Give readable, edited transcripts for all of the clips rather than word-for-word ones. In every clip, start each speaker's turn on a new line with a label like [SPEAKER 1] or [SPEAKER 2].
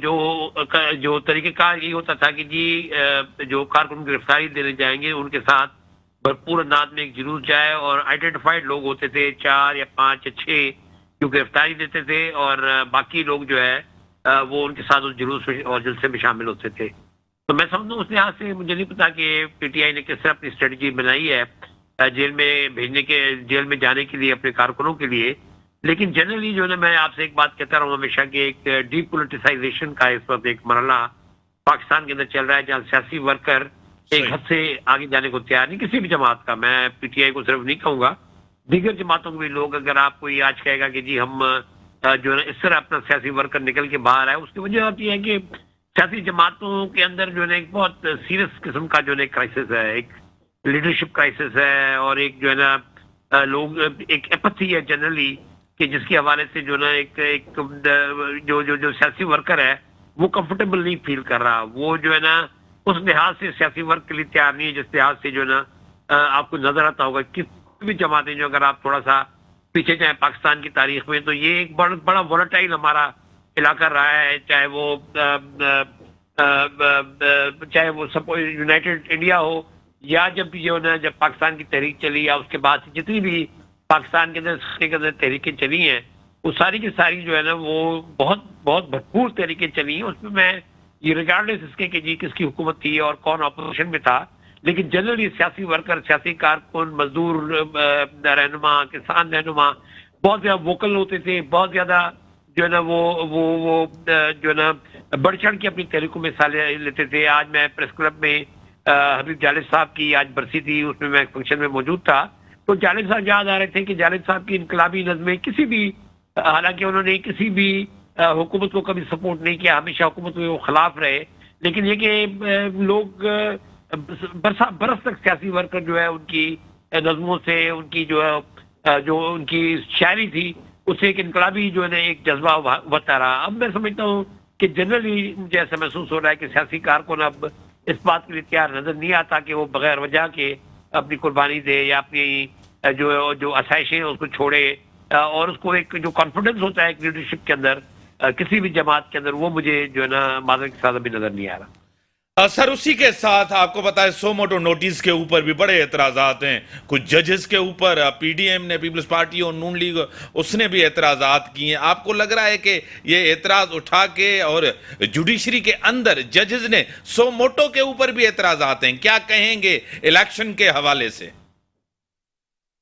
[SPEAKER 1] جو طریقہ کار یہ ہوتا تھا کہ جی جو کارکن گرفتاری دینے جائیں گے ان کے ساتھ بھرپور انداز میں ایک جلوس جائے، اور آئیڈینٹیفائڈ لوگ ہوتے تھے 4 یا 5 یا 6 جو گرفتاری دیتے تھے، اور باقی لوگ جو ہے وہ ان کے ساتھ اس جلوس میں اور جلسے میں شامل ہوتے تھے. تو میں سمجھتا ہوں اس لحاظ سے مجھے نہیں پتا کہ پی ٹی آئی نے کس طرح اپنی اسٹریٹجی بنائی ہے جیل میں بھیجنے کے، جیل میں جانے کے لیے اپنے کارکنوں کے لیے. لیکن جنرلی جو ہے نا، میں آپ سے ایک بات کہتا رہا ہوں ہمیشہ کہ ایک ڈی پولیٹیسائزیشن کا اس وقت ایک مرحلہ پاکستان کے اندر چل رہا ہے، جہاں سیاسی ورکر ایک
[SPEAKER 2] صحیح.
[SPEAKER 1] حد سے آگے جانے کو تیار نہیں، کسی بھی جماعت کا. میں پی ٹی آئی کو صرف نہیں کہوں گا، دیگر جماعتوں کے بھی لوگ. اگر آپ کوئی آج کہے گا کہ جی ہم جو ہے نا اس طرح اپنا سیاسی ورکر نکل کے باہر آئے، اس کی وجہ یہ ہے کہ سیاسی جماعتوں کے اندر جو ہے نا ایک بہت سیریس قسم کا جو ہے نا کرائسس ہے، ایک لیڈرشپ کرائسس ہے، اور ایک جو ہے نا لوگ ایک ایپتھی ہے جنرلی، کہ جس کے حوالے سے جو ہے نا ایک جو سیاسی ورکر ہے وہ کمفرٹیبل نہیں فیل کر رہا. وہ جو ہے نا اس لحاظ سے سیاسی ورک کے لیے تیار نہیں ہے جس لحاظ سے جو ہے نا آپ کو نظر آتا ہوگا کسی بھی جماعتیں جو، اگر آپ تھوڑا سا پیچھے جائیں پاکستان کی تاریخ میں، تو یہ ایک بڑا وولٹائل ہمارا علاقہ رہا ہے. چاہے وہ یونائٹڈ انڈیا ہو، یا جب جو ہے نا جب پاکستان کی تحریک چلی، یا اس کے بعد سے جتنی بھی پاکستان کے اندر تحریکیں چلی ہیں، وہ ساری کی ساری جو ہے نا وہ بہت بھرپور تحریکیں چلی ہیں. اس میں میں یہ ریگارڈلیس اس کے کہ جی کس کی حکومت تھی اور کون اپوزیشن میں تھا، لیکن جنرلی سیاسی ورکر، سیاسی کارکن، مزدور رہنما، کسان رہنما بہت زیادہ ووکل ہوتے تھے، بہت زیادہ جو ہے نا وہ جو ہے نا بڑھ چڑھ کے اپنی تحریکوں میں حصہ لیتے تھے. آج میں پریس کلب میں حبیب جالد صاحب کی آج برسی تھی، اس میں فنکشن میں موجود تھا. تو جالد صاحب یاد آ رہے تھے کہ جالد صاحب کی انقلابی نظمیں کسی بھی، حالانکہ انہوں نے کسی بھی حکومت کو کبھی سپورٹ نہیں کیا، ہمیشہ حکومت میں وہ خلاف رہے، لیکن یہ کہ لوگ برس تک سیاسی ورکر جو ہے ان کی نظموں سے، ان کی جو ہے جو ان کی شاعری تھی، اس سے ایک انقلابی جو ہے نا ایک جذبہ ابھرتا رہا. اب میں سمجھتا ہوں کہ جنرلی مجھے ایسا محسوس ہو رہا ہے کہ سیاسی کارکن اب اس بات کے لیے تیار نظر نہیں آتا کہ وہ بغیر وجہ کے اپنی قربانی دے، یا اپنی جو آسائشیں ہیں اس کو چھوڑے، اور اس کو ایک جو کانفیڈنس ہوتا ہے ایک لیڈرشپ کے اندر کسی بھی جماعت کے اندر، وہ مجھے جو ہے نا معذرت کے ساتھ ابھی نظر نہیں آ رہا.
[SPEAKER 2] سر اسی کے ساتھ آپ کو پتا ہے سو موٹو نوٹس کے اوپر بھی بڑے اعتراضات ہیں. کچھ ججز کے اوپر پی ڈی ایم نے، پیپلز پارٹی اور نون لیگ، اس نے بھی اعتراضات کیے ہیں. آپ کو لگ رہا ہے کہ یہ اعتراض اٹھا کے، اور جوڈیشری کے اندر ججز نے سو موٹو کے اوپر بھی اعتراضات ہیں، کیا کہیں گے الیکشن کے حوالے سے؟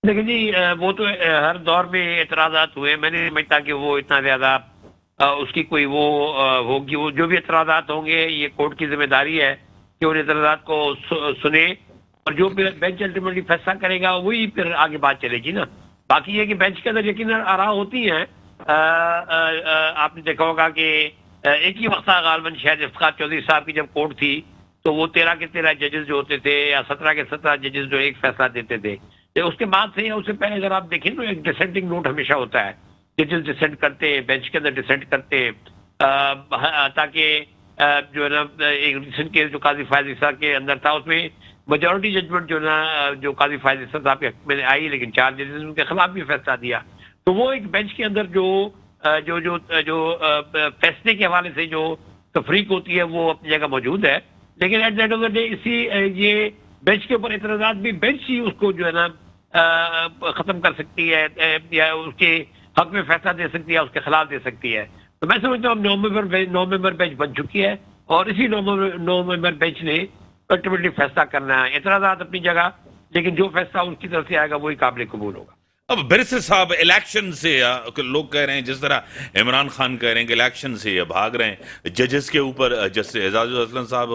[SPEAKER 1] لیکن جی وہ تو ہر دور میں اعتراضات ہوئے. میں نہیں سمجھتا کہ وہ اتنا زیادہ اس کی کوئی وہ ہوگی. وہ جو بھی اعتراضات ہوں گے، یہ کورٹ کی ذمہ داری ہے کہ ان اعتراضات کو سنے، اور جو پھر بینچ الٹیمیٹلی فیصلہ کرے گا وہی پھر آگے بات چلے گی نا. باقی یہ کہ بینچ کے اندر یقیناً آراء ہوتی ہیں. آپ نے دیکھا ہوگا کہ ایک ہی وقت غالباً شاید افتخار چودھری صاحب کی جب کورٹ تھی، تو وہ 13 کے 13 ججز جو ہوتے تھے، یا 17 کے 17 ججز جو ایک فیصلہ دیتے تھے. اس کے بعد سے یا اس سے پہلے اگر آپ دیکھیں تو ایک ڈسینٹنگ نوٹ ہمیشہ ہوتا ہے. ججز ڈسینٹ کرتے ہیں، بینچ کے اندر ڈسینٹ کرتے ہیں، تاکہ جو ہے نا ایک ریسنٹ کیس جو قاضی فائز عیسیٰ کے اندر تھا، اس میں میجورٹی ججمنٹ جو نا جو قاضی فائز عیسیٰ صاحب کے حق میں آئی، لیکن 4 ججز نے ان کے خلاف بھی فیصلہ دیا. تو وہ ایک بینچ کے اندر جو فیصلے کے حوالے سے جو تفریق ہوتی ہے وہ اپنی جگہ موجود ہے. لیکن at the end of the day یہ بینچ کے اوپر اعتراضات بھی بینچ ہی اس کو جو ہے نا ختم کر سکتی ہے، یا اس کے حق میں فیصلہ دے سکتی ہے، اس کے خلاف دے سکتی ہے. تو میں سمجھتا ہوں 9 ممبر بینچ بن چکی ہے، اور اسی 9 ممبر بینچ نے الٹیمیٹلی فیصلہ کرنا ہے. اعتراضات اپنی جگہ، لیکن جو فیصلہ ان کی طرف سے آئے گا وہی قابل قبول ہوگا.
[SPEAKER 2] اب برسر صاحب الیکشن سے لوگ کہہ رہے ہیں، جس طرح عمران خان کہہ رہے ہیں کہ الیکشن سے یہ بھاگ رہے ہیں، ججز کے اوپر جسٹس اعزاز اسلم صاحب،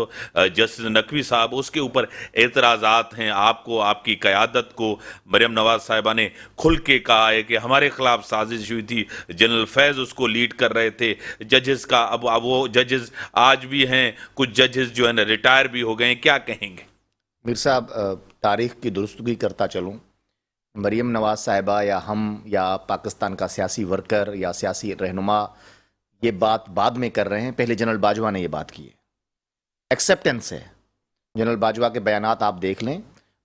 [SPEAKER 2] جسٹس نقوی صاحب، اس کے اوپر اعتراضات ہیں. آپ کو، آپ کی قیادت کو مریم نواز صاحبہ نے کھل کے کہا ہے کہ ہمارے خلاف سازش ہوئی تھی، جنرل فیض اس کو لیڈ کر رہے تھے ججز کا. اب وہ ججز آج بھی ہیں، کچھ ججز جو ہے نا ریٹائر بھی ہو گئے ہیں، کیا کہیں گے؟
[SPEAKER 3] میر صاحب، تاریخ کی درستگی کرتا چلوں، مریم نواز صاحبہ یا ہم یا پاکستان کا سیاسی ورکر یا سیاسی رہنما یہ بات بعد میں کر رہے ہیں. پہلے جنرل باجوہ نے یہ بات کی ہے. ایکسیپٹنس ہے. جنرل باجوہ کے بیانات آپ دیکھ لیں،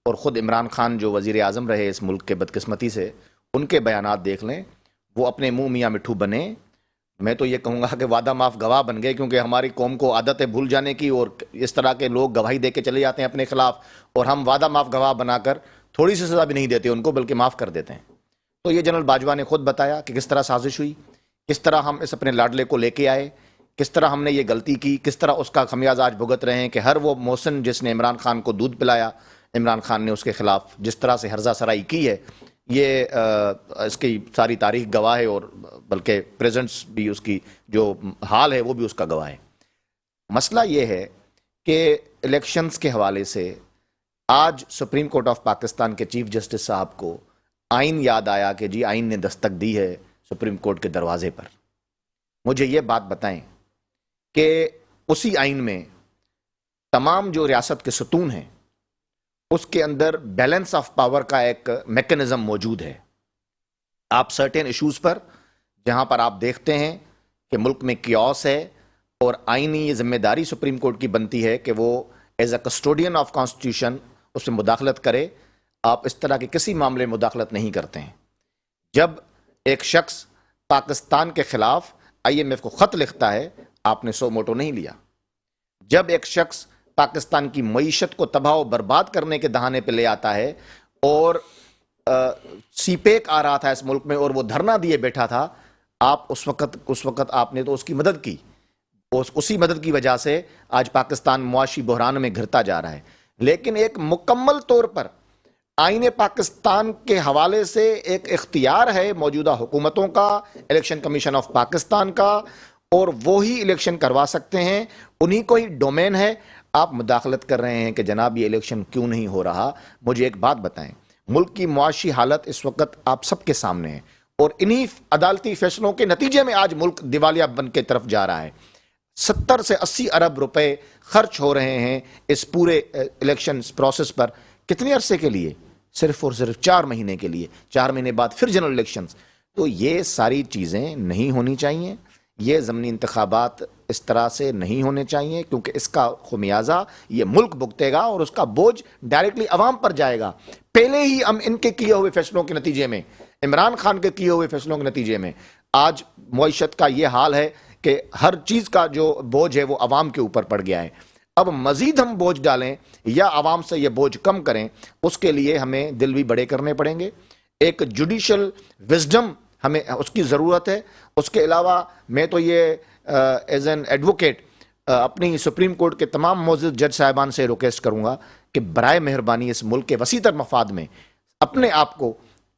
[SPEAKER 3] اور خود عمران خان جو وزیر اعظم رہے اس ملک کے بدقسمتی سے، ان کے بیانات دیکھ لیں. وہ اپنے منہ میاں مٹھو بنے، میں تو یہ کہوں گا کہ وعدہ معاف گواہ بن گئے، کیونکہ ہماری قوم کو عادت ہے بھول جانے کی، اور اس طرح کے لوگ گواہی دے کے چلے جاتے ہیں اپنے خلاف، اور ہم وعدہ معاف گواہ بنا کر تھوڑی سی سزا بھی نہیں دیتے ان کو، بلکہ معاف کر دیتے ہیں۔ تو یہ جنرل باجوہ نے خود بتایا کہ کس طرح سازش ہوئی، کس طرح ہم اس اپنے لاڈلے کو لے کے آئے، کس طرح ہم نے یہ غلطی کی، کس طرح اس کا خمیازہ آج بھگت رہے ہیں کہ ہر وہ محسن جس نے عمران خان کو دودھ پلایا، عمران خان نے اس کے خلاف جس طرح سے ہرزہ سرائی کی ہے، یہ اس کی ساری تاریخ گواہ ہے، اور بلکہ پریزنٹس بھی اس کی جو حال ہے وہ بھی اس کا گواہ ہے۔ مسئلہ یہ ہے کہ الیکشنز کے حوالے سے آج سپریم کورٹ آف پاکستان کے چیف جسٹس صاحب کو آئین یاد آیا کہ جی آئین نے دستک دی ہے سپریم کورٹ کے دروازے پر۔ مجھے یہ بات بتائیں کہ اسی آئین میں تمام جو ریاست کے ستون ہیں اس کے اندر بیلنس آف پاور کا ایک میکنزم موجود ہے۔ آپ سرٹین ایشوز پر جہاں پر آپ دیکھتے ہیں کہ ملک میں کیوس ہے، اور آئینی یہ ذمہ داری سپریم کورٹ کی بنتی ہے کہ وہ as a custodian of constitution اس میں مداخلت کرے، آپ اس طرح کے کسی معاملے میں مداخلت نہیں کرتے ہیں۔ جب ایک شخص پاکستان کے خلاف IMF کو خط لکھتا ہے، آپ نے سو موٹو نہیں لیا۔ جب ایک شخص پاکستان کی معیشت کو تباہ و برباد کرنے کے دہانے پہ لے آتا ہے، اور سی پیک آ رہا تھا اس ملک میں اور وہ دھرنا دیے بیٹھا تھا، آپ اس وقت آپ نے تو اس کی مدد کی، اسی مدد کی وجہ سے آج پاکستان معاشی بحران میں گھرتا جا رہا ہے۔ لیکن ایک مکمل طور پر آئین پاکستان کے حوالے سے ایک اختیار ہے موجودہ حکومتوں کا، الیکشن کمیشن آف پاکستان کا، اور وہی الیکشن کروا سکتے ہیں، انہی کو ہی ڈومین ہے۔ آپ مداخلت کر رہے ہیں کہ جناب یہ الیکشن کیوں نہیں ہو رہا۔ مجھے ایک بات بتائیں، ملک کی معاشی حالت اس وقت آپ سب کے سامنے ہے، اور انہی عدالتی فیصلوں کے نتیجے میں آج ملک دیوالیہ بن کے طرف جا رہا ہے۔ 70 سے 80 ارب روپے خرچ ہو رہے ہیں اس پورے الیکشن پروسیس پر، کتنے عرصے کے لیے؟ صرف اور صرف 4 مہینے کے لیے، 4 مہینے بعد پھر جنرل الیکشنز۔ تو یہ ساری چیزیں نہیں ہونی چاہیے، یہ ضمنی انتخابات اس طرح سے نہیں ہونے چاہیے، کیونکہ اس کا خمیازہ یہ ملک بھگتے گا، اور اس کا بوجھ ڈائریکٹلی عوام پر جائے گا۔ پہلے ہی ہم ان کے کیے ہوئے فیصلوں کے نتیجے میں، عمران خان کے کیے ہوئے فیصلوں کے نتیجے میں آج معیشت کا یہ حال ہے کہ ہر چیز کا جو بوجھ ہے وہ عوام کے اوپر پڑ گیا ہے۔ اب مزید ہم بوجھ ڈالیں یا عوام سے یہ بوجھ کم کریں، اس کے لیے ہمیں دل بھی بڑے کرنے پڑیں گے۔ ایک جوڈیشل وزڈم ہمیں اس کی ضرورت ہے۔ اس کے علاوہ میں تو یہ ایز این ایڈوکیٹ اپنی سپریم کورٹ کے تمام معزز جج صاحبان سے ریکویسٹ کروں گا کہ برائے مہربانی اس ملک کے وسیع تر مفاد میں اپنے آپ کو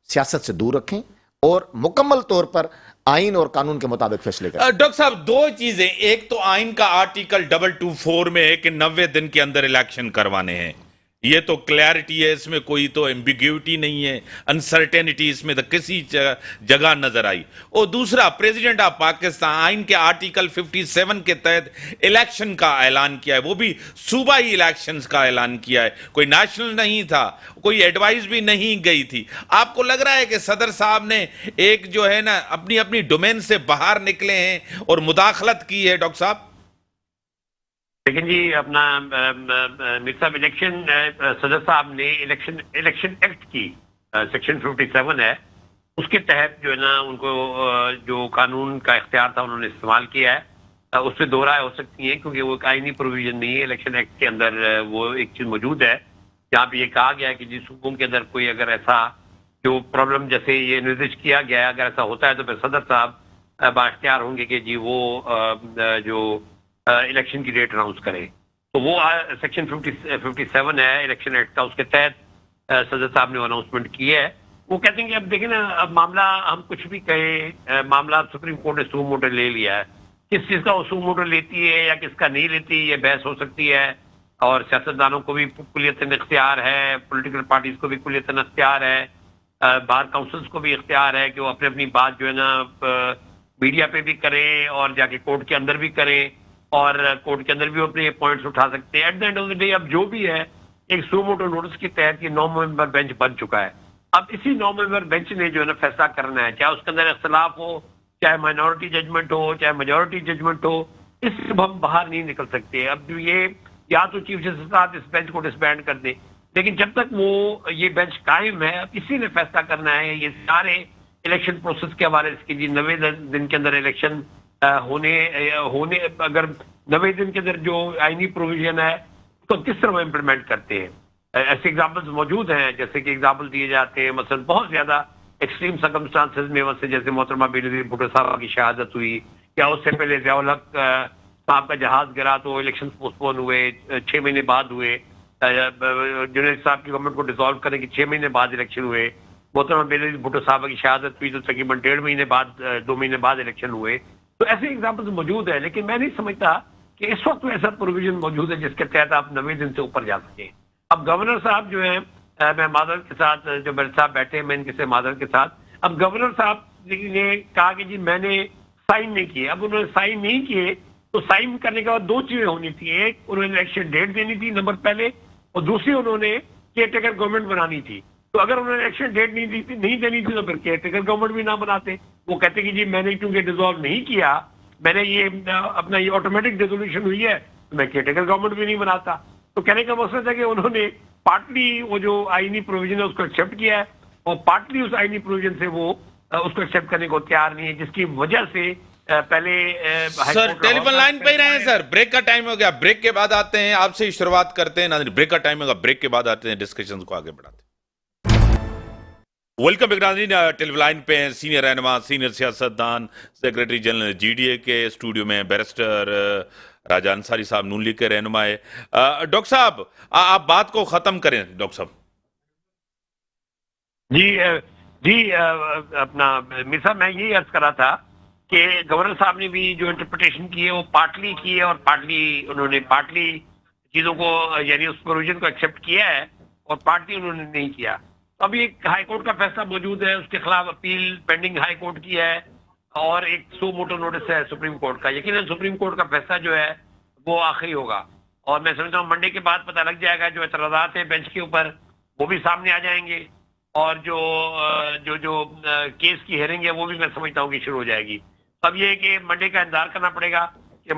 [SPEAKER 3] سیاست سے دور رکھیں، اور مکمل طور پر آئین اور قانون کے مطابق فیصلے کریں۔
[SPEAKER 2] ڈاکٹر صاحب، 2 چیزیں، ایک تو آئین کا آرٹیکل 224 میں ہے کہ 90 دن کے اندر الیکشن کروانے ہیں، یہ تو کلیئرٹی ہے، اس میں کوئی تو ایمبیگیوٹی نہیں ہے، انسرٹینٹی اس میں تو کسی جگہ نظر آئی۔ اور دوسرا، پریزیڈنٹ آف پاکستان آئین کے آرٹیکل 57 کے تحت الیکشن کا اعلان کیا ہے، وہ بھی صوبائی الیکشنز کا اعلان کیا ہے، کوئی نیشنل نہیں تھا، کوئی ایڈوائز بھی نہیں گئی تھی۔ آپ کو لگ رہا ہے کہ صدر صاحب نے ایک جو ہے نا اپنی ڈومین سے باہر نکلے ہیں اور مداخلت کی ہے؟ ڈاکٹر صاحب
[SPEAKER 1] لیکن جی اپنا میر صاحب الیکشن صدر صاحب نے الیکشن ایکٹ کی سیکشن 57 ہے، اس کے تحت جو ہے نا ان کو جو قانون کا اختیار تھا انہوں نے استعمال کیا ہے۔ اس پہ دو رائے ہو سکتی ہیں، کیونکہ وہ ایک آئینی پروویژن نہیں ہے۔ الیکشن ایکٹ کے اندر وہ ایک چیز موجود ہے جہاں پہ یہ کہا گیا ہے کہ جس صوبوں کے اندر کوئی اگر ایسا جو پرابلم جیسے یہ نردش کیا گیا ہے، اگر ایسا ہوتا ہے تو پھر صدر صاحب بااختیار ہوں گے کہ جی وہ جو الیکشن کی ڈیٹ اناؤنس کرے۔ تو وہ سیکشن 57 ہے الیکشن ایکٹ کا، اس کے تحت صدر صاحب نے اناؤنسمنٹ کی ہے۔ وہ کہتے ہیں کہ اب دیکھیں نا، اب معاملہ ہم کچھ بھی کہیں، معاملہ سپریم کورٹ نے سو موٹو لے لیا ہے، کس چیز کا وہ سو موٹو لیتی ہے یا کس کا نہیں لیتی، یہ بحث ہو سکتی ہے، اور سیاستدانوں کو بھی کلیتاً اختیار ہے، پولیٹیکل پارٹیز کو بھی کلیتاً اختیار ہے، بار کاؤنسلز کو بھی اختیار ہے کہ وہ اپنی بات جو ہے نا میڈیا پہ بھی کریں اور جا کے کورٹ کے اندر بھی کریں، اور کورٹ کے اندر بھی اپنے پوائنٹس اٹھا سکتے ہیں۔ At the end of the day اب جو بھی ہے ایک سو موٹو نوٹس کے تحت یہ 9 ممبر بینچ بن چکا ہے۔ اب اسی 9 ممبر بینچ نے جو ہے نا فیصلہ کرنا ہے، چاہے اس کے اندر اختلاف ہو، چاہے مائنورٹی ججمنٹ ہو، چاہے میجورٹی ججمنٹ ہو، اس سے ہم باہر نہیں نکل سکتے۔ اب یہ یا تو چیف جسٹس صاحب اس بینچ کو ڈسبینڈ کر دیں، لیکن جب تک وہ یہ بینچ قائم ہے، اب اسی نے فیصلہ کرنا ہے یہ سارے الیکشن پروسیس کے حوالے سے کہ جی 90 دن کے اندر الیکشن ہونے اگر 90 دن کے اندر جو آئینی پروویژن ہے تو کس طرح وہ امپلیمنٹ کرتے ہیں. ایسے ایگزامپلس موجود ہیں, جیسے کہ ایگزامپل دیے جاتے ہیں مثلا بہت زیادہ ایکسٹریم سرکمسٹانسز میں, ویسے جیسے محترمہ بینظیر بھٹو صاحبہ کی شہادت ہوئی, یا اس سے پہلے ضیاء الحق صاحب کا جہاز گرا تو الیکشن پوسٹپون ہوئے, 6 مہینے بعد ہوئے, جنید صاحب کی گورنمنٹ کو ڈیزالو کرنے کے 6 مہینے بعد الیکشن ہوئے, محترمہ بینظیر بھٹو صاحبہ کی شہادت ہوئی تو تقریباً 1.5 مہینے بعد 2 مہینے بعد الیکشن ہوئے. تو ایسے ایگزامپلس موجود ہیں, لیکن میں نہیں سمجھتا کہ اس وقت ایسا پروویژن موجود ہے جس کے تحت آپ 90 دن سے اوپر جا سکیں. اب گورنر صاحب جو ہیں, میں معذرت کے ساتھ, جو میرے صاحب بیٹھے ہیں میں ان کے سے معذرت کے ساتھ, اب گورنر صاحب نے کہا کہ جی میں نے سائن نہیں کیے. اب انہوں نے سائن نہیں کیے تو سائن کرنے کے بعد 2 چیزیں ہونی تھی. ایک, انہوں نے الیکشن ڈیٹ دینی تھی نمبر پہلے, اور دوسری انہوں نے کیئر ٹیکر گورنمنٹ بنانی تھی. تو اگر انہوں نے الیکشن ڈیٹ نہیں دینی تھی تو پھر کیئر ٹیکر گورنمنٹ بھی نہ بناتے. وہ کہتے کہ جی میں نے کیونکہ ڈیزالو نہیں کیا, میں نے یہ اپنا یہ آٹومیٹک ریزولوشن ہوئی ہے تو میں کیئر ٹیکر گورنمنٹ بھی نہیں بناتا. تو کہنے کا مقصد ہے کہ انہوں نے پارٹلی وہ جو آئینی پروویژن ہے اس کو ایکسیپٹ کیا ہے, اور پارٹلی اس آئینی پروویژن سے وہ اس کو ایکسیپٹ کرنے کو تیار نہیں ہے, جس کی وجہ سے پہلے
[SPEAKER 2] سر ٹیلی فون لائن پہ ہی رہے ہیں سر, بریک کا ٹائم ہو گیا, بریک کے بعد آتے ہیں, آپ سے ہی شروعات کرتے ہیں. ناظرین بریک کا ٹائم ہوگا, بریک کے بعد آتے ہیں, ڈسکشن کو آگے بڑھاتے ہیں. ویلکم بیک ناظرین, ٹیلی فون لائن پہ ہیں سینئر رہنما, سینئر سیاستدان, secretary general G D A کے اسٹوڈیو میں بیرسٹر راجہ انصاری صاحب نون لیگ کے رہنما ہے. ڈاکٹر صاحب آپ بات کو ختم کریں. ڈاکٹر صاحب
[SPEAKER 1] جی اپنا میر صاحب میں یہی عرض کر رہا تھا کہ گورنر صاحب نے بھی جو انٹرپریٹیشن کی ہے وہ پارٹلی کی ہے, اور انہوں نے پارٹلی چیزوں کو یعنی اس پروویژن کو ایکسیپٹ کیا ہے اور پارٹلی انہوں نے نہیں کیا. ابھی ایک ہائی کورٹ کا فیصلہ موجود ہے, اس کے خلاف اپیل پینڈنگ ہائی کورٹ کی ہے, اور ایک سو موٹو نوٹس ہے سپریم کورٹ کا. یقیناً سپریم کورٹ کا فیصلہ جو ہے وہ آخری ہوگا, اور میں سمجھتا ہوں منڈے کے بعد پتہ لگ جائے گا. جو اعتراضات ہیں بینچ کے اوپر وہ بھی سامنے آ جائیں گے, اور جو کیس کی ہیئرنگ ہے وہ بھی میں سمجھتا ہوں کہ شروع ہو جائے گی. اب یہ ہے کہ منڈے کا انتظار کرنا پڑے گا, کہ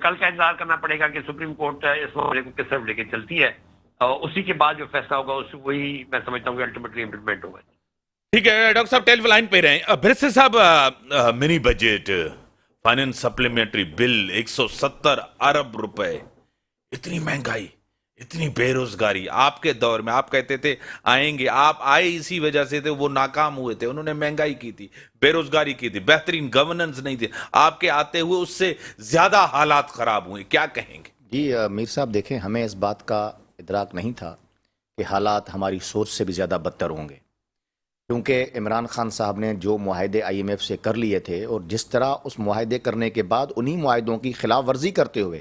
[SPEAKER 1] کل کا انتظار کرنا پڑے گا کہ سپریم کورٹ اس معاملے کو کس طرف لے کے چلتی ہے, اور اسی کے بعد جو فیصلہ ہوگا وہی میں سمجھتا ہوں کہ الٹیمیٹلی امپلیمنٹ ہوگا.
[SPEAKER 2] ٹھیک ہے ڈاکٹر صاحب ٹیلی فون لائن پہ رہیں. برسر صاحب, منی بجٹ فائننس سپلیمنٹری بل 170 ارب روپے, اتنی مہنگائی, اتنی بے روزگاری. آپ کے دور میں آپ کہتے تھے آئیں گے, آپ آئے اسی وجہ سے تھے, وہ ناکام ہوئے تھے. انہوں نے مہنگائی کی تھی, بے روزگاری کی تھی, بہترین گورننس نہیں تھی. آپ کے آتے ہوئے اس سے زیادہ حالات خراب ہوئے, کیا کہیں گے؟
[SPEAKER 3] جی میر صاحب دیکھیں, ہمیں اس بات کا ادراک نہیں تھا کہ حالات ہماری سوچ سے بھی زیادہ بدتر ہوں گے, کیونکہ عمران خان صاحب نے جو معاہدے IMF سے کر لیے تھے, اور جس طرح اس معاہدے کرنے کے بعد انہی معاہدوں کی خلاف ورزی کرتے ہوئے,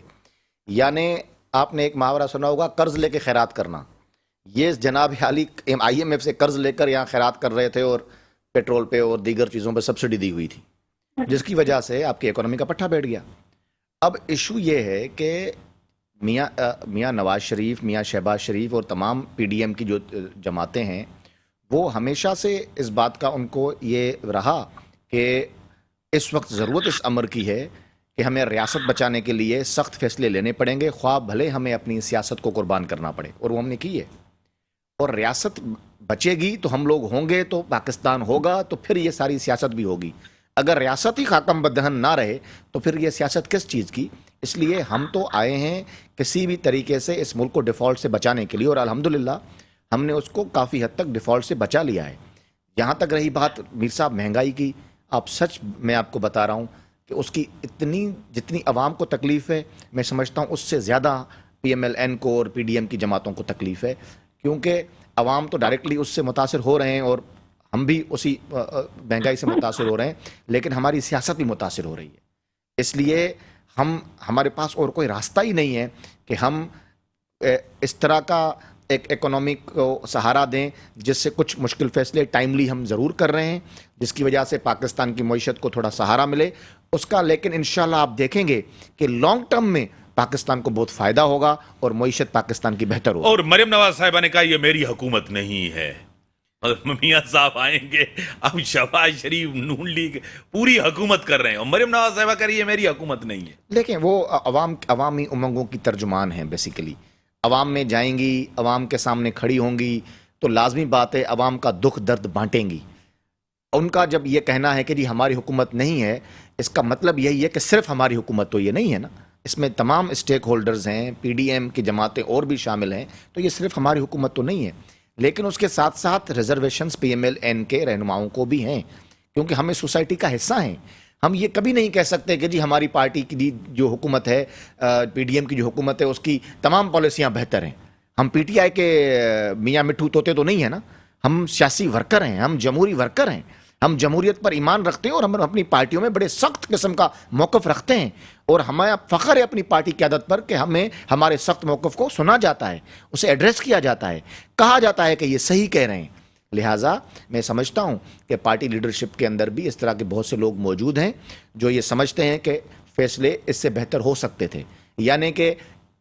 [SPEAKER 3] یعنی آپ نے ایک محاورہ سنا ہوگا قرض لے کے خیرات کرنا. یہ جناب عالی IMF سے قرض لے کر یہاں خیرات کر رہے تھے, اور پیٹرول پہ اور دیگر چیزوں پہ سبسڈی دی ہوئی تھی, جس کی وجہ سے آپ کی اکانومی کا پٹھا بیٹھ گیا. اب ایشو یہ ہے کہ میاں نواز شریف, میاں شہباز شریف اور تمام PDM کی جو جماعتیں ہیں, وہ ہمیشہ سے اس بات کا ان کو یہ رہا کہ اس وقت ضرورت اس امر کی ہے کہ ہمیں ریاست بچانے کے لیے سخت فیصلے لینے پڑیں گے, خواہ بھلے ہمیں اپنی سیاست کو قربان کرنا پڑے, اور وہ ہم نے کی ہے. اور ریاست بچے گی تو ہم لوگ ہوں گے, تو پاکستان ہوگا, تو پھر یہ ساری سیاست بھی ہوگی. اگر ریاست ہی خاکم بدہن نہ رہے تو پھر یہ سیاست کس چیز کی؟ اس لیے ہم تو آئے ہیں کسی بھی طریقے سے اس ملک کو ڈیفالٹ سے بچانے کے لیے, اور الحمدللہ ہم نے اس کو کافی حد تک ڈیفالٹ سے بچا لیا ہے. یہاں تک رہی بات میر صاحب مہنگائی کی, آپ سچ میں آپ کو بتا رہا ہوں کہ اس کی جتنی عوام کو تکلیف ہے, میں سمجھتا ہوں اس سے زیادہ PMLN کو اور PDM کی جماعتوں کو تکلیف ہے, کیونکہ عوام تو ڈائریکٹلی اس سے متاثر ہو رہے ہیں, اور ہم بھی اسی مہنگائی سے متاثر ہو رہے ہیں, لیکن ہماری سیاست بھی متاثر ہو رہی ہے. اس لیے ہمارے پاس اور کوئی راستہ ہی نہیں ہے کہ ہم اس طرح کا ایک اکنامک کو سہارا دیں جس سے کچھ مشکل فیصلے ٹائملی ہم ضرور کر رہے ہیں, جس کی وجہ سے پاکستان کی معیشت کو تھوڑا سہارا ملے اس کا, لیکن انشاءاللہ آپ دیکھیں گے کہ لانگ ٹرم میں پاکستان کو بہت فائدہ ہوگا اور معیشت پاکستان کی بہتر ہوگی.
[SPEAKER 2] اور مریم نواز صاحبہ نے کہا یہ میری حکومت نہیں ہے, میاں صاحب آئیں گے, اب شہباز شریف نون لیگ پوری حکومت کر رہے ہیں, اور مریم نواز صاحبہ کہہ رہی ہے یہ میری حکومت نہیں ہے.
[SPEAKER 3] لیکن وہ عوامی امنگوں کی ترجمان ہیں بیسیکلی. عوام میں جائیں گی, عوام کے سامنے کھڑی ہوں گی, تو لازمی بات ہے عوام کا دکھ درد بانٹیں گی. ان کا جب یہ کہنا ہے کہ جی ہماری حکومت نہیں ہے, اس کا مطلب یہی ہے کہ صرف ہماری حکومت تو یہ نہیں ہے نا، اس میں تمام اسٹیک ہولڈرز ہیں، پی ڈی ایم کی جماعتیں اور بھی شامل ہیں، تو یہ صرف ہماری حکومت تو نہیں ہے، لیکن اس کے ساتھ ساتھ reservations P M L N کے رہنماؤں کو بھی ہیں، کیونکہ ہم اس سوسائٹی کا حصہ ہیں۔ ہم یہ کبھی نہیں کہہ سکتے کہ جی ہماری پارٹی کی جو حکومت ہے، پی ڈی ایم کی جو حکومت ہے، اس کی تمام پالیسیاں بہتر ہیں۔ ہم پی ٹی آئی کے میاں مٹھو طوطے تو نہیں ہیں نا، ہم سیاسی ورکر ہیں، ہم جمہوری ورکر ہیں، ہم جمہوریت پر ایمان رکھتے ہیں اور ہم اپنی پارٹیوں میں بڑے سخت قسم کا موقف رکھتے ہیں، اور ہمیں فخر ہے اپنی پارٹی قیادت پر کہ ہمیں ہمارے سخت موقف کو سنا جاتا ہے، اسے ایڈریس کیا جاتا ہے، کہا جاتا ہے کہ یہ صحیح کہہ رہے ہیں۔ لہٰذا میں سمجھتا ہوں کہ پارٹی لیڈرشپ کے اندر بھی اس طرح کے بہت سے لوگ موجود ہیں جو یہ سمجھتے ہیں کہ فیصلے اس سے بہتر ہو سکتے تھے، یعنی کہ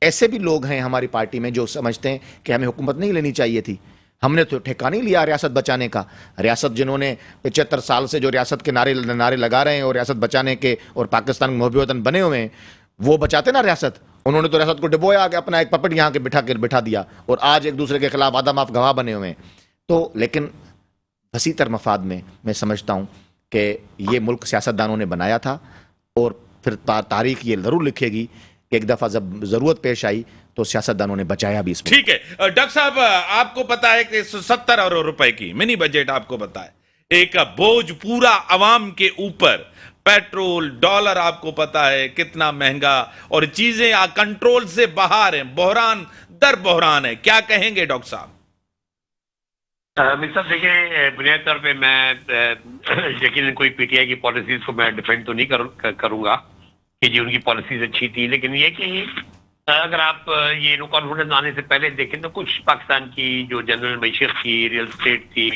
[SPEAKER 3] ایسے بھی لوگ ہیں ہماری پارٹی میں جو سمجھتے ہیں کہ ہمیں حکومت نہیں لینی چاہیے تھی، ہم نے تو ٹھیکہ نہیں لیا ریاست بچانے کا۔ ریاست جنہوں نے 75 سال سے جو ریاست کے نعرے لگا رہے ہیں اور ریاست بچانے کے اور پاکستان محب وطن بنے ہوئے ہیں، وہ بچاتے نا ریاست، انہوں نے تو ریاست کو ڈبویا کہ اپنا ایک پپٹ یہاں کے بٹھا دیا، اور آج ایک دوسرے کے خلاف آدم آف گواہ بنے ہوئے ہیں۔ تو لیکن وسیع تر مفاد میں سمجھتا ہوں کہ یہ ملک سیاستدانوں نے بنایا تھا، اور پھر تاریخ یہ ضرور لکھے گی کہ ایک دفعہ جب ضرورت پیش آئی تو سیاستدانوں نے بچایا بھی اس میں۔
[SPEAKER 2] ٹھیک ہے ڈاکٹر صاحب، آپ کو پتا ہے کہ 70 ارب روپے کی منی بجٹ آپ کو پتا ہے، ایک بوجھ پورا عوام کے اوپر، پیٹرول ڈالر آپ کو پتا ہے کتنا مہنگا، اور چیزیں کنٹرول سے باہر ہیں، بحران در بحران ہے، کیا کہیں گے ڈاکٹر صاحب؟
[SPEAKER 1] میر صاحب دیکھیں، بنیادی طور پہ میں یقیناً کوئی پی ٹی آئی کی پالیسیز کو میں ڈیفینڈ تو نہیں کروں گا کہ جی ان کی پالیسیز اچھی تھی، لیکن یہ کہ اگر آپ یہ نو کانفیڈنس آنے سے پہلے دیکھیں تو کچھ پاکستان کی جو جنرل معیشت تھی، ریئل اسٹیٹ تھی،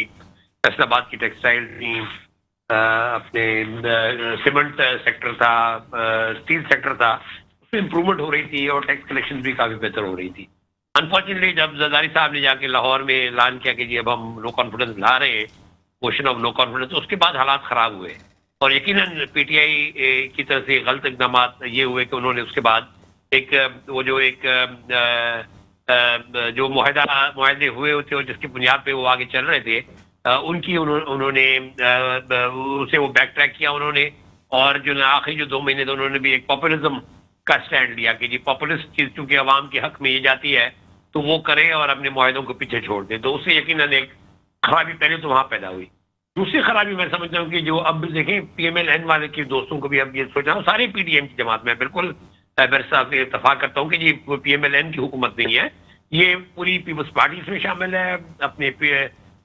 [SPEAKER 1] فیصل آباد کی ٹیکسٹائل تھی، اپنے سیمنٹ سیکٹر تھا، اسٹیل سیکٹر تھا، اس میں امپرومنٹ ہو رہی تھی اور ٹیکس کلیکشن بھی کافی بہتر ہو رہی تھی۔ انفارچونیٹلی جب زرداری صاحب نے جا کے لاہور میں اعلان کیا کہ جی اب ہم نو کانفیڈنس لا رہے ہیں، موشن آف نو کانفیڈنس، اس کے بعد حالات خراب ہوئے، اور یقیناً پی ٹی آئی کی طرف سے غلط اقدامات یہ ہوئے کہ انہوں نے اس کے بعد جو معاہدے ہوئے ہوتے اور جس کی بنیاد پہ وہ آگے چل رہے تھے، ان کی انہوں نے اسے وہ بیک ٹریک کیا انہوں نے، اور جو آخری جو 2 مہینے تھے انہوں نے بھی ایک پاپولزم کا سٹینڈ لیا کہ جی پاپولسٹ چیز چونکہ عوام کے حق میں یہ جاتی ہے تو وہ کریں اور اپنے معاہدوں کو پیچھے چھوڑ دیں، تو اس سے یقیناً ایک خرابی پہلے تو وہاں پیدا ہوئی۔ دوسری خرابی میں سمجھتا ہوں کہ جو اب دیکھیں پی ایم ایل این والے کے دوستوں کو بھی اب یہ سوچنا، سارے پی ڈی ایم کی جماعت میں بالکل میرے ساتھ اتفاق کرتا ہوں کہ جی پی ایم ایل این کی حکومت نہیں ہے، یہ پوری پیپلز پارٹی اس میں شامل ہے، اپنے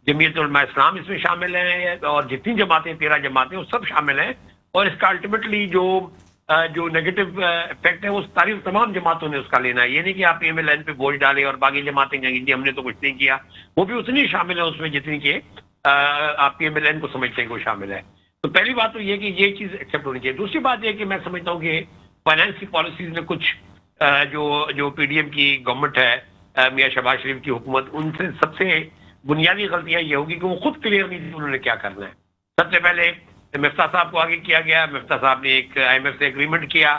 [SPEAKER 1] جمعیت علماء اسلام اس میں شامل ہیں، اور جتنی جماعتیں 13 جماعتیں وہ سب شامل ہیں، اور اس کا الٹیمیٹلی جو نیگیٹو افیکٹ ہے وہ تمام جماعتوں نے اس کا لینا ہے۔ یہ نہیں کہ آپ پی ایم ایل این پہ بوجھ ڈالیں اور باقی جماعتیں کہیں جی ہم نے تو کچھ نہیں کیا، وہ بھی اتنی شامل ہے اس میں جتنی کہ آپ پی ایم ایل این کو سمجھتے ہیں کہ وہ شامل ہے۔ تو پہلی بات تو یہ کہ یہ چیز ایکسیپٹ ہونی چاہیے۔ دوسری بات یہ کہ میں سمجھتا ہوں کہ فائنانس کی پالیسیز میں کچھ جو پی ڈی ایم کی گورنمنٹ ہے، میاں شہباز شریف کی حکومت، ان سے سب سے بنیادی غلطیاں یہ ہوگی کہ وہ خود کلیئر نہیں تھی انہوں نے کیا کرنا ہے۔ سب سے پہلے مفتاح صاحب کو آگے کیا گیا، مفتاح صاحب نے ایک آئی ایم ایف سے ایگریمنٹ کیا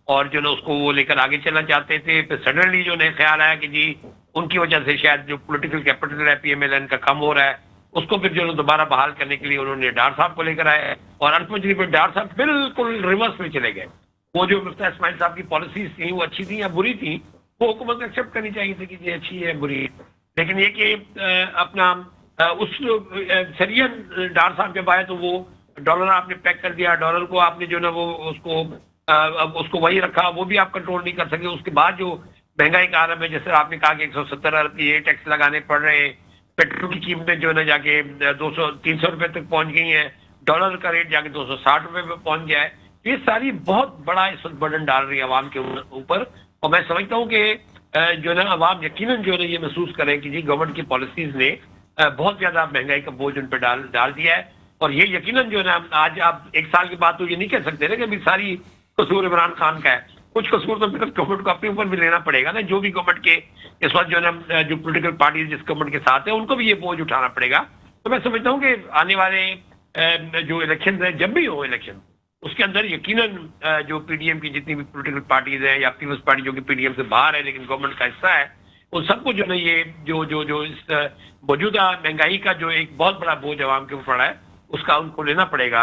[SPEAKER 1] اور جو نا اس کو وہ لے کر آگے چلنا چاہتے تھے، پھر سڈنلی جو نئے خیال آیا کہ جی ان کی وجہ سے شاید جو پولیٹیکل کیپٹل ہے پی ایم ایل این کا کم ہو رہا ہے، اس کو پھر جو نا دوبارہ بحال کرنے کے لیے انہوں نے ڈار صاحب کو لے کر آئے، اور انفارچونیٹلی ڈار صاحب بالکل ریورس میں چلے گئے۔ وہ جو مفتاح اسماعیل صاحب کی پالیسیز تھیں وہ اچھی تھیں یا بری تھیں، وہ حکومت کو ایکسیپٹ کرنی چاہیے تھی کہ یہ اچھی ہے بری، لیکن یہ کہ اپنا اس سرین ڈار صاحب جب آئے تو وہ ڈالر آپ نے پیک کر دیا، ڈالر کو آپ نے جو نا وہ اس کو وہی رکھا، وہ بھی آپ کنٹرول نہیں کر سکے۔ اس کے بعد جو مہنگائی کا عالم ہے، جیسے آپ نے کہا کہ 170 ارب یہ ٹیکس لگانے پڑ رہے ہیں، پیٹرول کی قیمتیں جو ہے نا جا کے 300 روپے تک پہنچ گئی ہیں، ڈالر کا ریٹ جا کے 260 روپے پہ پہنچ گیا ہے، یہ ساری بہت بڑا اس وقت برڈن ڈال رہی ہے عوام کے اوپر، اور میں سمجھتا ہوں کہ جو نا عوام یقیناً جو ہے یہ محسوس کریں کہ جی گورنمنٹ کی پالیسیز نے بہت زیادہ مہنگائی کا بوجھ ان پہ ڈال دیا ہے، اور یہ یقیناً جو ہے نا آج آپ 1 سال کے بعد تو یہ نہیں کہہ سکتے نا کہ ابھی ساری قصور عمران خان کا ہے، کچھ قصور تو پھر گورنمنٹ کو اپنے اوپر بھی لینا پڑے گا نا، جو بھی گورنمنٹ کے اس وقت جو ہے نا جو پولیٹیکل پارٹیز جس گورنمنٹ کے ساتھ ہیں ان کو بھی یہ بوجھ اٹھانا پڑے گا۔ تو میں سمجھتا ہوں کہ آنے والے جو الیکشن ہیں، جب بھی ہو الیکشن، اس کے اندر یقیناً جو پی ڈی ایم کی جتنی بھی پولیٹیکل پارٹیز ہیں یا پیپلز پارٹی جو کہ پی ڈی ایم سے باہر ہے لیکن گورنمنٹ کا حصہ ہے، ان سب کو جو نا یہ جو اس موجودہ مہنگائی کا جو ایک بہت بڑا بوجھ عوام کے اوپر پڑا ہے، اس کا ان کو لینا پڑے گا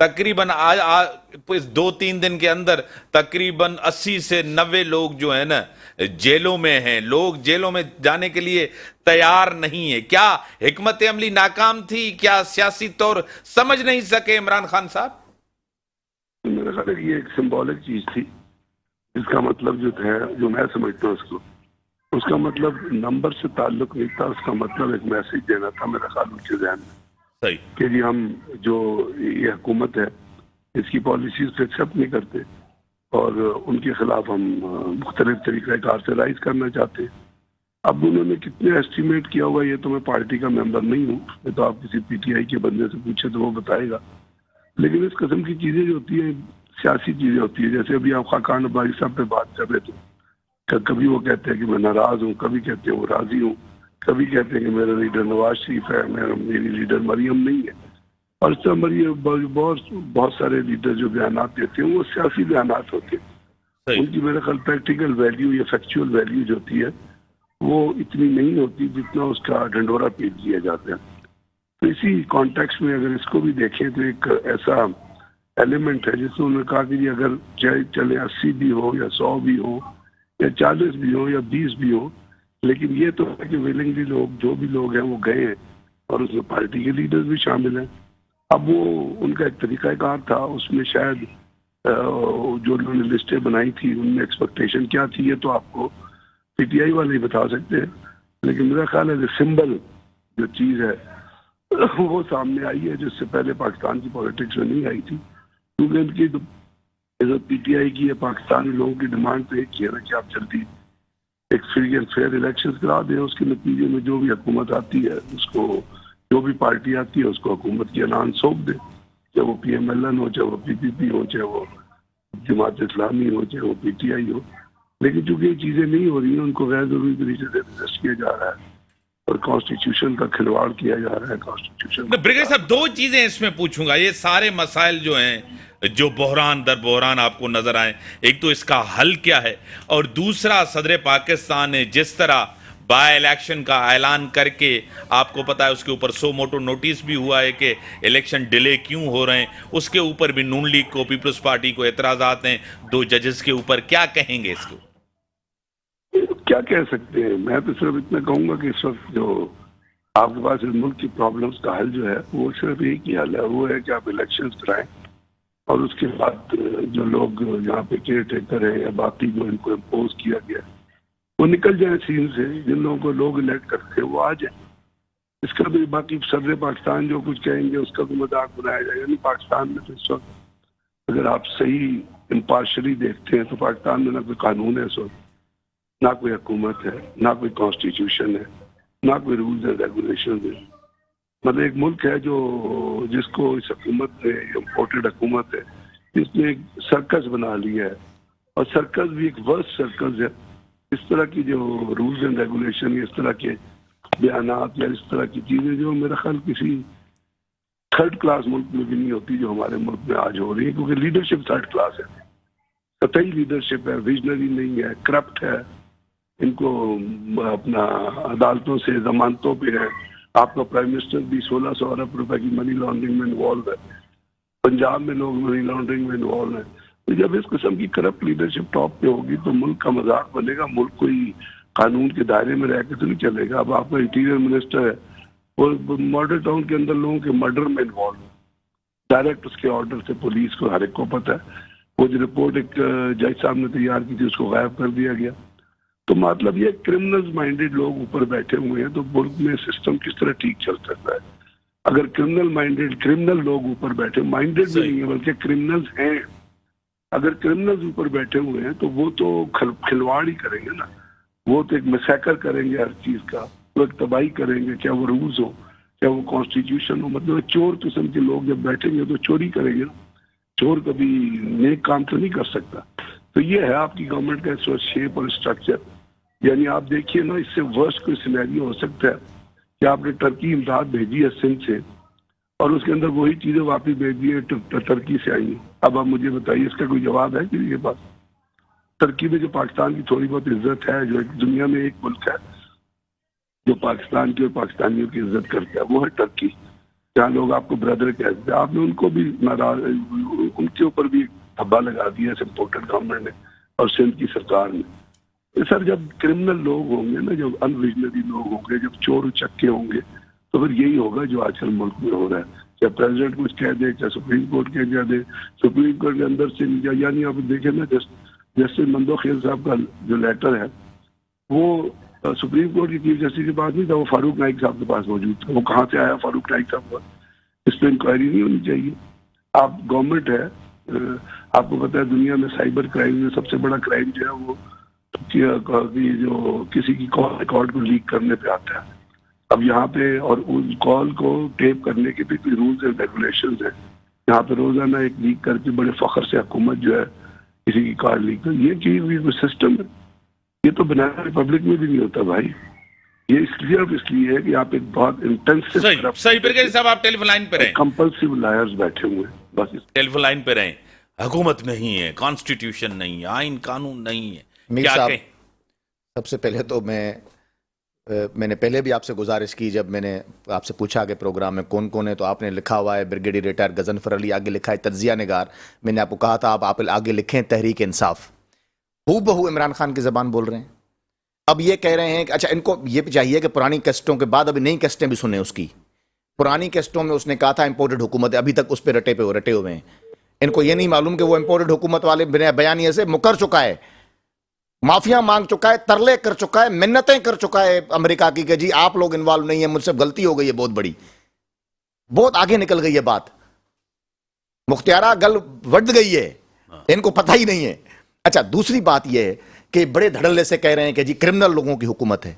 [SPEAKER 2] تقریباً اس 2-3 دن کے اندر تقریباً 80 سے 90 لوگ جو ہیں نا جیلوں میں ہیں. لوگ جیلوں میں جانے کے لیے تیار نہیں ہے. کیا حکمت عملی ناکام تھی؟ کیا سیاسی طور سمجھ نہیں سکے عمران خان صاحب؟
[SPEAKER 4] میرا خیال ہے کہ یہ ایک سمبولک چیز تھی. اس کا مطلب جو ہے، جو میں سمجھتا ہوں اس کا مطلب نمبر سے تعلق نہیں تھا. اس کا مطلب ایک میسج دینا تھا میرا خیال ان کے ذہن میں
[SPEAKER 2] صحیح
[SPEAKER 4] کہ جی ہم جو یہ حکومت ہے اس کی پالیسیز پہ ایکسیپٹ نہیں کرتے اور ان کے خلاف ہم مختلف طریقہ کار سے رائز کرنا چاہتے ہیں. اب انہوں نے کتنے ایسٹیمیٹ کیا ہوا یہ تو میں پارٹی کا ممبر نہیں ہوں، یہ تو آپ کسی پی ٹی آئی کے بندے سے پوچھے تو وہ بتائے گا. لیکن اس قسم کی چیزیں جو ہوتی ہیں سیاسی چیزیں ہوتی ہیں. جیسے ابھی آپ خاقان عباسی صاحب پہ بات کر رہے تھے، کبھی وہ کہتے ہیں کہ میں ناراض ہوں، کبھی کہتے ہیں وہ راضی ہوں، کبھی کہتے ہیں کہ میرا لیڈر نواز شریف ہے، میری لیڈر مریم نہیں ہے. اور اس طرح بہت سارے لیڈر جو بیانات دیتے ہیں وہ سیاسی بیانات ہوتے ہیں. ان کی میرا خیال پریکٹیکل ویلیو یا فیکچوئل ویلیو جو ہوتی ہے وہ اتنی نہیں ہوتی جتنا اس کا ڈنڈورا پیش کیا جاتا ہے. تو اسی کانٹیکس میں اگر اس کو بھی دیکھیں تو ایک ایسا ایلیمنٹ ہے جس میں انہوں نے کہا کہ اگر چلے 80 بھی ہو یا 100 بھی ہو یا 40 بھی ہو یا 20 بھی ہو، لیکن یہ تو ہے کہ ویلنگلی لوگ جو بھی لوگ ہیں وہ گئے ہیں اور اس میں پارٹی کے لیڈرز بھی شامل ہیں. اب وہ ان کا ایک طریقہ کار تھا، اس میں شاید جو انہوں نے لسٹیں بنائی تھی ان میں ایکسپیکٹیشن کیا تھی یہ تو آپ کو پی ٹی آئی والے ہی بتا سکتے ہیں. لیکن میرا خیال ہے کہ سمبل جو چیز ہے وہ سامنے آئی ہے جس سے پہلے پاکستان کی پالیٹکس میں نہیں آئی تھی. کیونکہ ان کی پی ٹی آئی کی پاکستانی لوگوں کی ڈیمانڈ تو ایک ہی ہے نا کہ آپ جلدی ایک فری اینڈ فیئر الیکشن کرا دیں. اس کے نتیجے میں جو بھی حکومت آتی ہے اس کو، جو بھی پارٹی آتی ہے اس کو حکومت کی اعلان سونپ دیں، چاہے وہ پی ایم ایل این ہو، چاہے وہ پی پی پی ہو، چاہے وہ جماعت اسلامی ہو، چاہے وہ پی ٹی آئی ہو. لیکن چونکہ یہ چیزیں نہیں ہو رہی ہیں ان کو غیر ضروری طریقے سے ریزسٹ کیا جا رہا ہے اور کانسٹیٹیوشن کا کھلواڑ کیا جا رہا ہے. کانسٹیٹیوشن
[SPEAKER 2] بریگیڈیئر صاحب 2 چیزیں اس میں پوچھوں گا. یہ سارے مسائل جو ہیں جو بحران در بحران آپ کو نظر آئیں، ایک تو اس کا حل کیا ہے، اور دوسرا صدر پاکستان نے جس طرح بائی الیکشن کا اعلان کر کے، آپ کو پتا ہے اس کے اوپر سو موٹو نوٹس بھی ہوا ہے کہ الیکشن ڈیلے کیوں ہو رہے ہیں. اس کے اوپر بھی نون لیگ کو، پیپلز پارٹی کو اعتراضات ہیں 2 ججز کے اوپر. کیا کہیں گے اس کو؟
[SPEAKER 4] کیا کہہ سکتے ہیں؟ میں تو صرف اتنا کہوں گا کہ اس وقت جو آپ کے پاس اس ملک کی پرابلمس کا حل جو ہے وہ صرف ایک ہی حل ہے، وہ ہے کہ آپ الیکشنز کرائیں اور اس کے بعد جو لوگ یہاں پہ کیئر ٹیکر ہیں یا باقی جو ان کو امپوز کیا گیا وہ نکل جائیں سین سے. جن لوگوں کو لوگ الیکٹ کرتے ہیں وہ آ جائیں. اس کا بھی باقی صدر پاکستان جو کچھ کہیں گے اس کا بھی مذاق بنایا جائے. یعنی پاکستان میں تو اس وقت اگر آپ صحیح امپارشلی دیکھتے ہیں تو پاکستان میں نہ کوئی قانون ہے اس وقت، نہ کوئی حکومت ہے، نہ کوئی کانسٹیٹیوشن ہے، نہ کوئی رولز اینڈ ریگولیشن ہے. مطلب ایک ملک ہے جو جس کو اس حکومت نے امپورٹڈ حکومت ہے اس نے ایک سرکس بنا لیا ہے، اور سرکس بھی ایک ورسٹ سرکس ہے. اس طرح کی جو رولز اینڈ ریگولیشن، اس طرح کے بیانات یا اس طرح کی چیزیں جو میرا خیال کسی تھرڈ کلاس ملک میں بھی نہیں ہوتی جو ہمارے ملک میں آج ہو رہی ہے. کیونکہ لیڈرشپ تھرڈ کلاس ہے، سطحی لیڈرشپ ہے، ویژنری نہیں ہے، کرپٹ ہے. ان کو اپنا عدالتوں سے ضمانتوں پہ ہے. آپ کا پرائم منسٹر بھی 1600 ارب روپے کی منی لانڈرنگ میں انوالو ہے. پنجاب میں لوگ منی لانڈرنگ میں انوالو ہیں. تو جب اس قسم کی کرپٹ لیڈرشپ ٹاپ پہ ہوگی تو ملک کا مذاق بنے گا. ملک کوئی قانون کے دائرے میں رہ کے تو نہیں چلے گا. اب آپ کا انٹیریئر منسٹر ہے وہ ماڈل ٹاؤن کے اندر لوگوں کے مرڈر میں انوالو ہے، ڈائریکٹ اس کے آرڈر سے. پولیس کو ہر ایک کو پتہ ہے. وہ جو رپورٹ ایک جج صاحب نے تیار کی تھی اس کو غائب کر دیا گیا. تو مطلب یہ کرمنلز مائنڈیڈ لوگ اوپر بیٹھے ہوئے ہیں تو ملک میں سسٹم کس طرح ٹھیک چل سکتا ہے؟ اگر کرمنل لوگ اوپر بیٹھے، مائنڈیڈ بھی نہیں ہے بلکہ کرمنلز ہیں، اگر کرمنلز اوپر بیٹھے ہوئے ہیں تو وہ تو کھلواڑ ہی کریں گے نا. وہ تو ایک مسیکر کریں گے ہر چیز کا، وہ ایک تباہی کریں گے، چاہے وہ رولز ہو چاہے وہ کانسٹیٹیوشن ہو. مطلب چور قسم کے لوگ جب بیٹھیں گے تو چوری کریں گے نا. چور کبھی نیک کام تو نہیں کر سکتا. تو یہ ہے آپ کی گورنمنٹ کا اس وقت شیپ اور اسٹرکچر. یعنی آپ دیکھیے نا، اس سے ورسٹ کوئی سینیریو ہو سکتا ہے کہ آپ نے ٹرکی امداد بھیجی ہے سندھ سے اور اس کے اندر وہی چیزیں واپس بھیج دی ہیں ٹرکی سے آئی ہیں. اب آپ مجھے بتائیے اس کا کوئی جواب ہے کسی کے پاس؟ ٹرکی میں جو پاکستان کی تھوڑی بہت عزت ہے، جو دنیا میں ایک ملک ہے جو پاکستان کی اور پاکستانیوں کی عزت کرتا ہے، وہ ہے ٹرکی. جہاں لوگ آپ کو بردر کہتے ہیں، آپ نے ان کو بھی ناراض، ان کے اوپر بھی دھبا لگا دیا سپورٹڈ گورنمنٹ نے اور سندھ کی سرکار نے۔ سر جب کرمنل لوگ ہوں گے نا، جب انویژنری لوگ ہوں گے، جب چور چکے ہوں گے، تو پھر یہی ہوگا جو آج کل ملک میں ہو رہا ہے۔ چاہے پریزیڈنٹ کچھ کہہ دے، چاہے سپریم کورٹ کہہ دے، سپریم کورٹ کے اندر سے یعنی آپ دیکھیں نا، جسٹس مندوخیل صاحب کا جو لیٹر ہے وہ سپریم کورٹ کی چیف جسٹس کے پاس نہیں تھا، وہ فاروق نائک صاحب کے پاس موجود تھا۔ وہ کہاں سے آیا فاروق نائک صاحب کا؟ اس پہ انکوائری نہیں ہونی چاہیے؟ آپ گورنمنٹ ہے، آپ کو پتہ ہے دنیا میں سائبر کرائم میں سب سے بڑا کرائم جو ہے وہ جو کسی کی کال ریکارڈ کو لیک کرنے پہ آتا ہے۔ اب یہاں پہ اور اس کال کو ٹیپ کرنے کے بھی کوئی رولز اینڈ ریگولیشنز ہیں، یہاں پہ روزانہ ایک لیک کر کے بڑے فخر سے حکومت جو ہے کسی کی کار لیک کر، یہ چیز بھی کوئی سسٹم ہے؟ یہ تو بنانا ریپبلک میں بھی نہیں ہوتا بھائی۔ یہ صرف اس لیے ہے کہ آپ ایک بہت انٹینسو
[SPEAKER 2] صحیح برگیڈیئر صاحب، آپ ٹیلی فون لائن پہ رہیں،
[SPEAKER 4] کمپلسیو لائرز بیٹھے ہوئے ہیں بس۔
[SPEAKER 2] ٹیلی فون لائن پہ رہیں۔ حکومت نہیں ہے، کانسٹیٹیوشن نہیں ہے، آئین قانون نہیں ہے،
[SPEAKER 3] میر
[SPEAKER 2] کیا
[SPEAKER 3] صاحب،
[SPEAKER 2] کہیں؟
[SPEAKER 3] سب سے پہلے تو میں نے پہلے بھی آپ سے گزارش کی، جب میں نے آپ سے پوچھا کہ پروگرام میں کون کون ہے، تو آپ نے لکھا ہوا ہے بریگیڈیئر ریٹائر غضنفر علی، آگے لکھا ہے تجزیہ نگار۔ میں نے آپ کو کہا تھا آپ آگے لکھیں تحریک انصاف۔ ہو بہو عمران خان کی زبان بول رہے ہیں۔ اب یہ کہہ رہے ہیں کہ اچھا ان کو یہ بھی چاہیے کہ پرانی کیسٹوں کے بعد ابھی نئی کیسٹیں بھی سنیں اس کی۔ پرانی کیسٹوں میں اس نے کہا تھا امپورٹڈ حکومت ہے، ابھی تک اس پہ رٹے ہوئے ہیں۔ ان کو یہ نہیں معلوم کہ وہ امپورٹڈ حکومت والے بیانیے سے مکر چکا ہے، معافیاں مانگ چکا ہے، ترلے کر چکا ہے، منتیں کر چکا ہے امریکہ کی کہ جی آپ لوگ انوالو نہیں ہیں، مجھ سے غلطی ہو گئی ہے بہت بڑی، بہت آگے نکل گئی ہے بات، مختیارہ گل وڈ گئی ہے، ان کو پتہ ہی نہیں ہے۔ اچھا دوسری بات یہ ہے کہ بڑے دھڑلے سے کہہ رہے ہیں کہ جی کرمنل لوگوں کی حکومت ہے،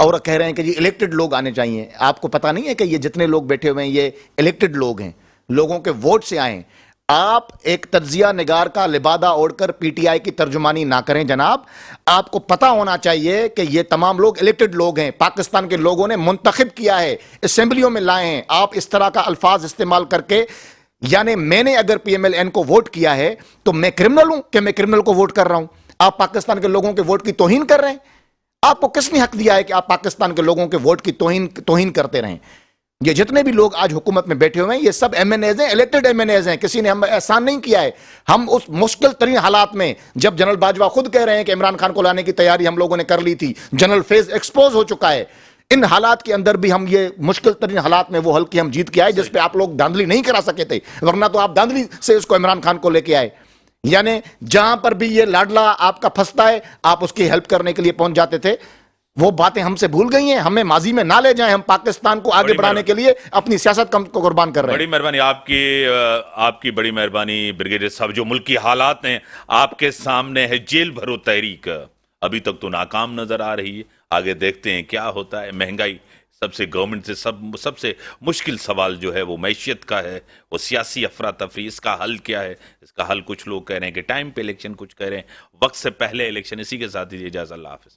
[SPEAKER 3] اور کہہ رہے ہیں کہ جی الیکٹڈ لوگ آنے چاہیے۔ آپ کو پتہ نہیں ہے کہ یہ جتنے لوگ بیٹھے ہوئے ہیں یہ الیکٹڈ لوگ ہیں، لوگوں کے ووٹ سے آئے ہیں۔ آپ ایک تجزیہ نگار کا لبادہ اوڑھ کر پی ٹی آئی کی ترجمانی نہ کریں جناب۔ آپ کو پتہ ہونا چاہیے کہ یہ تمام لوگ الیکٹڈ لوگ ہیں، پاکستان کے لوگوں نے منتخب کیا ہے، اسمبلیوں میں لائے ہیں۔ آپ اس طرح کا الفاظ استعمال کر کے، یعنی میں نے اگر پی ایم ایل این کو ووٹ کیا ہے تو میں کرمنل ہوں کہ میں کرمنل کو ووٹ کر رہا ہوں؟ آپ پاکستان کے لوگوں کے ووٹ کی توہین کر رہے ہیں۔ آپ کو کس نے حق دیا ہے کہ آپ پاکستان کے لوگوں کے ووٹ کی توہین کرتے رہیں؟ یہ جتنے بھی لوگ آج حکومت میں بیٹھے ہوئے ہیں یہ سب ایم این ایز ہیں، الیکٹڈ ایم این ایز ہیں، کسی نے ہم احسان نہیں کیا ہے۔ ہم اس مشکل ترین حالات میں، جب جنرل باجوہ خود کہہ رہے ہیں کہ عمران خان کو لانے کی تیاری ہم لوگوں نے کر لی تھی، جنرل فیض ایکسپوز ہو چکا ہے، ان حالات کے اندر بھی ہم یہ مشکل ترین حالات میں وہ حل کی ہم جیت کے آئے جس پہ آپ لوگ دھاندلی نہیں کرا سکے تھے، ورنہ تو آپ دھاندلی سے اس کو عمران خان کو لے کے آئے۔ یعنی جہاں پر بھی یہ لاڈلا آپ کا پھنستا ہے آپ اس کی ہیلپ کرنے کے لیے پہنچ جاتے تھے۔ وہ باتیں ہم سے بھول گئی ہیں، ہمیں ماضی میں نہ لے جائیں، ہم پاکستان کو آگے بڑھانے کے لیے اپنی سیاست کو قربان کر رہے ہیں۔
[SPEAKER 2] بڑی مہربانی آپ کی بڑی مہربانی بریگیڈیئر صاحب۔ جو ملک کی حالات ہیں آپ کے سامنے ہے، جیل بھرو تحریک ابھی تک تو ناکام نظر آ رہی ہے، آگے دیکھتے ہیں کیا ہوتا ہے۔ مہنگائی سب سے گورنمنٹ سے سب سے مشکل سوال جو ہے وہ معیشت کا ہے، وہ سیاسی افراتفری، اس کا حل کیا ہے؟ اس کا حل کچھ لوگ کہہ رہے ہیں کہ ٹائم پہ الیکشن، کچھ کہہ رہے ہیں وقت سے پہلے الیکشن۔ اسی کے ساتھ ہی اجازت، اللہ حافظ۔